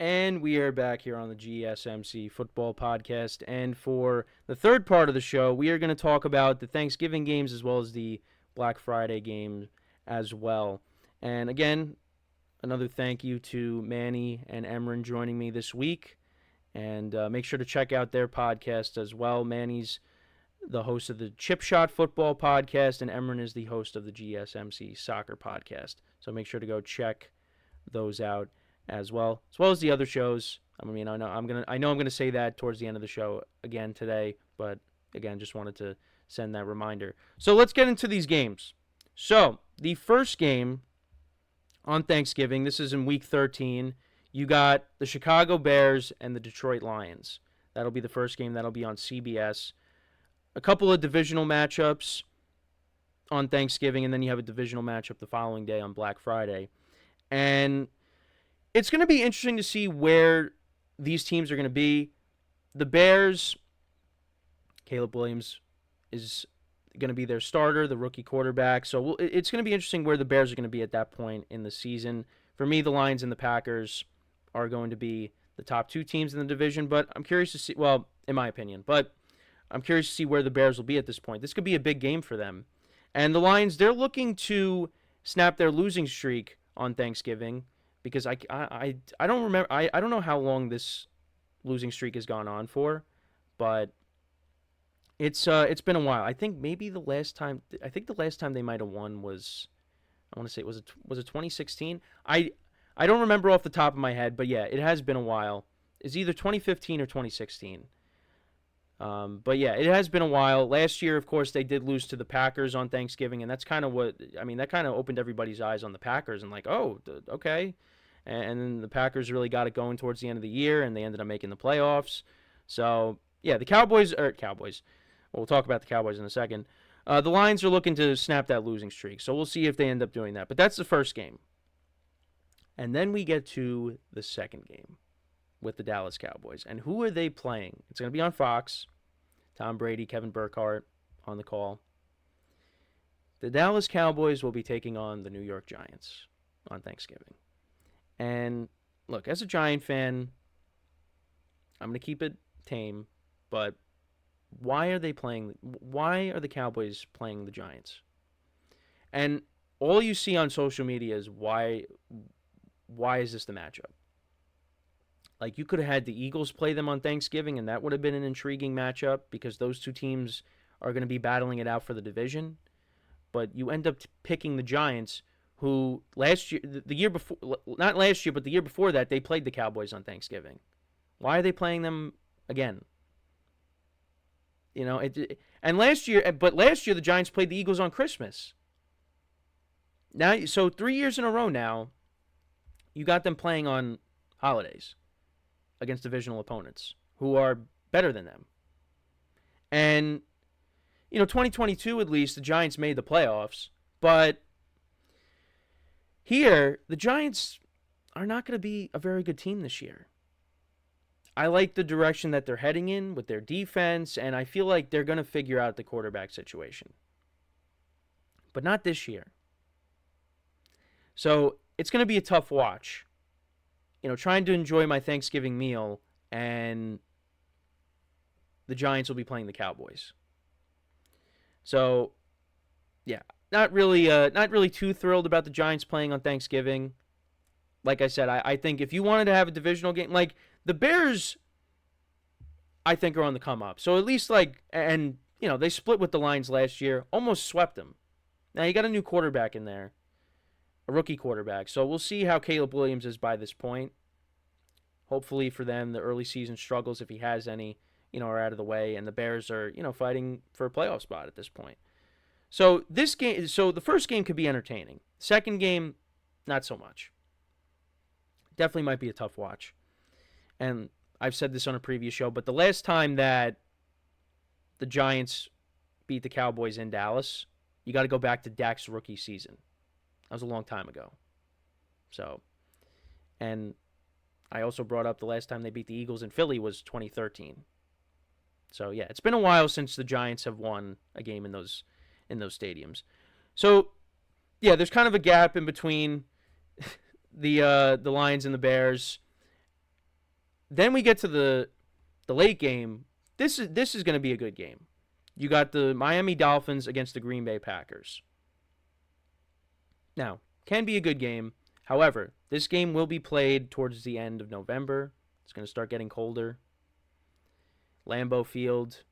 And we are back here on the GSMC Football Podcast. And for the third part of the show, we are going to talk about the Thanksgiving games as well as the Black Friday game as well. And again, another thank you to Manny and Emran joining me this week. And make sure to check out their podcast as well. Manny's the host of the Chip Shot Football Podcast, and Emran is the host of the GSMC Soccer Podcast. So make sure to go check those out as well as the other shows. I mean, I know I'm gonna say that towards the end of the show again today, but again, just wanted to send that reminder. So let's get into these games. So the first game on Thanksgiving, this is in Week 13. You got the Chicago Bears and the Detroit Lions. That'll be the first game. That'll be on CBS. A couple of divisional matchups on Thanksgiving, and then you have a divisional matchup the following day on Black Friday. And it's going to be interesting to see where these teams are going to be. The Bears, Caleb Williams is going to be their starter, the rookie quarterback. So it's going to be interesting where the Bears are going to be at that point in the season. For me, the Lions and the Packers are going to be the top two teams in the division. But I'm curious to see, well, in my opinion, but I'm curious to see where the Bears will be at this point. This could be a big game for them. And the Lions, they're looking to snap their losing streak on Thanksgiving. Because I don't remember, I don't know how long this losing streak has gone on for, but it's been a while. I think maybe the last time they might have won was, I want to say, was it 2016? I don't remember off the top of my head, but yeah, it has been a while. It's either 2015 or 2016. But yeah, it has been a while. Last year, of course, they did lose to the Packers on Thanksgiving, and that's kind of that kind of opened everybody's eyes on the Packers and like, oh, okay. And then the Packers really got it going towards the end of the year, and they ended up making the playoffs. So, yeah, the Cowboys. We'll talk about the Cowboys in a second. The Lions are looking to snap that losing streak, so we'll see if they end up doing that. But that's the first game. And then we get to the second game with the Dallas Cowboys. And who are they playing? It's going to be on Fox. Tom Brady, Kevin Burkhardt on the call. The Dallas Cowboys will be taking on the New York Giants on Thanksgiving. And look, as a Giant fan, I'm going to keep it tame, but why are the Cowboys playing the Giants? And all you see on social media is why is this the matchup? Like, you could have had the Eagles play them on Thanksgiving, and that would have been an intriguing matchup because those two teams are going to be battling it out for the division. But you end up picking the Giants, who last year, the year before, not last year, but the year before that, they played the Cowboys on Thanksgiving. Why are they playing them again? You know, and last year the Giants played the Eagles on Christmas. Now, so 3 years in a row now, you got them playing on holidays against divisional opponents who are better than them. And, 2022 at least, the Giants made the playoffs, but here, the Giants are not going to be a very good team this year. I like the direction that they're heading in with their defense, and I feel like they're going to figure out the quarterback situation. But not this year. So it's going to be a tough watch. Trying to enjoy my Thanksgiving meal, and the Giants will be playing the Cowboys. So, yeah, not really too thrilled about the Giants playing on Thanksgiving. Like I said, I think if you wanted to have a divisional game, like the Bears, I think are on the come up. So at least they split with the Lions last year, almost swept them. Now you got a new quarterback in there, a rookie quarterback. So we'll see how Caleb Williams is by this point. Hopefully for them, the early season struggles, if he has any, are out of the way, and the Bears are, fighting for a playoff spot at this point. So the first game could be entertaining. Second game, not so much. Definitely might be a tough watch. And I've said this on a previous show, but the last time that the Giants beat the Cowboys in Dallas, you got to go back to Dak's rookie season. That was a long time ago. So, and I also brought up the last time they beat the Eagles in Philly was 2013. So, yeah, it's been a while since the Giants have won a game in those stadiums. So, yeah, there's kind of a gap in between the Lions and the Bears. then we get to the late game. This is going to be a good game. You got the Miami Dolphins against the Green Bay Packers. Now, can be a good game. However, this game will be played towards the end of November. It's going to start getting colder. Lambeau Field.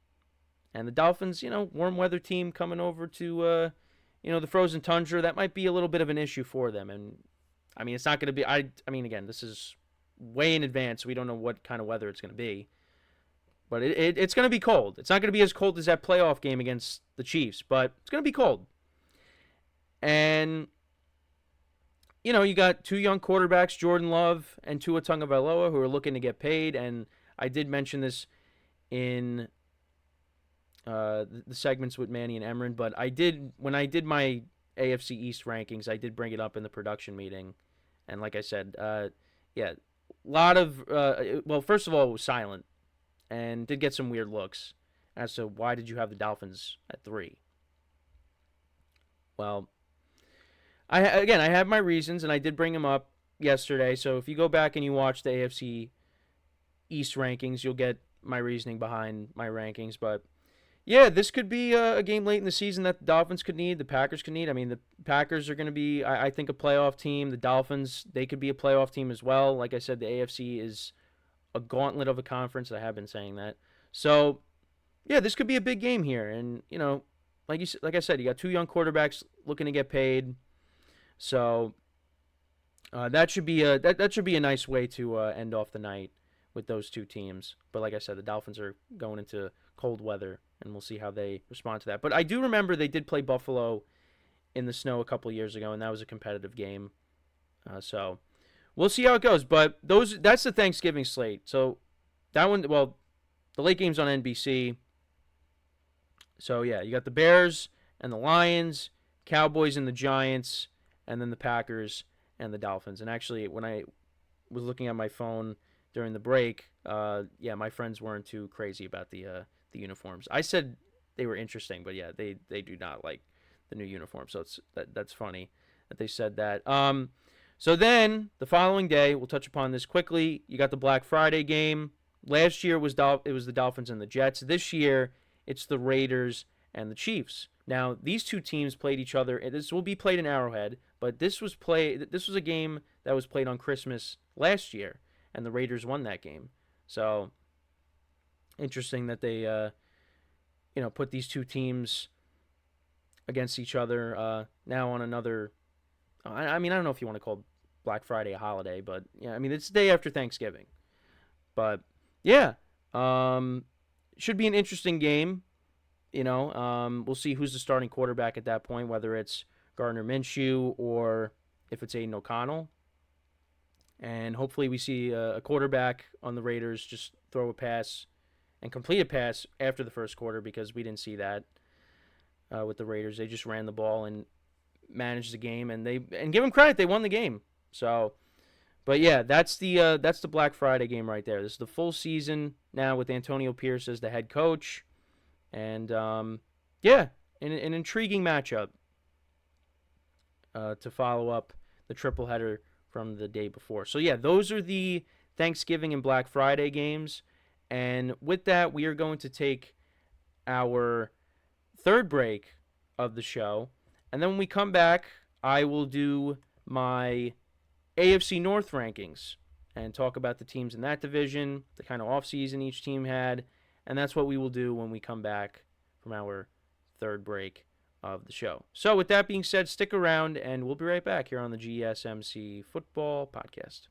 And the Dolphins, warm weather team coming over to, the frozen tundra. That might be a little bit of an issue for them. And, it's not going to be, again, this is way in advance. We don't know what kind of weather it's going to be. But it's going to be cold. It's not going to be as cold as that playoff game against the Chiefs, but it's going to be cold. And, you got two young quarterbacks, Jordan Love and Tua Tagovailoa, who are looking to get paid. And I did mention this in the segments with Manny and Emran, but when I did my AFC East rankings, I did bring it up in the production meeting. And like I said, a lot of, first of all, it was silent. And did get some weird looks as to why did you have the Dolphins at 3? Well, I have my reasons, and I did bring them up yesterday. So if you go back and you watch the AFC East rankings, you'll get my reasoning behind my rankings. But yeah, this could be a game late in the season that the Dolphins could need, the Packers could need. The Packers are going to be, I think, a playoff team. The Dolphins, they could be a playoff team as well. Like I said, the AFC is a gauntlet of a conference. I have been saying that. So, yeah, this could be a big game here. And, like I said, you got two young quarterbacks looking to get paid. So, that should be a nice way to end off the night with those two teams. But like I said, the Dolphins are going into cold weather, and we'll see how they respond to that. But I do remember they did play Buffalo in the snow a couple years ago, and that was a competitive game. So we'll see how it goes, but that's the Thanksgiving slate. So that one, the late game's on NBC. So yeah, you got the Bears and the Lions, Cowboys and the Giants, and then the Packers and the Dolphins. And actually, when I was looking at my phone during the break, my friends weren't too crazy about the uniforms. I said they were interesting, but yeah, they do not like the new uniform. So that's funny that they said that. So then, the following day, we'll touch upon this quickly. You got the Black Friday game. Last year it was the Dolphins and the Jets. This year, it's the Raiders and the Chiefs. Now, these two teams played each other. This will be played in Arrowhead, but this was a game that was played on Christmas last year, and the Raiders won that game. So, interesting that they, put these two teams against each other now on another. I don't know if you want to call Black Friday a holiday, but yeah, it's the day after Thanksgiving. But yeah, should be an interesting game. We'll see who's the starting quarterback at that point, whether it's Gardner Minshew or if it's Aiden O'Connell. And hopefully we see a quarterback on the Raiders just throw a pass and complete a pass after the first quarter, because we didn't see that with the Raiders. They just ran the ball and managed the game, and give them credit, they won the game. So, but yeah, that's the Black Friday game right there. This is the full season now with Antonio Pierce as the head coach, and an intriguing matchup to follow up the triple header from the day before. So yeah, those are the Thanksgiving and Black Friday games, and with that, we are going to take our third break of the show. And then when we come back, I will do my AFC North rankings and talk about the teams in that division, the kind of offseason each team had, and that's what we will do when we come back from our third break of the show. So with that being said, stick around, and we'll be right back here on the GSMC Football Podcast.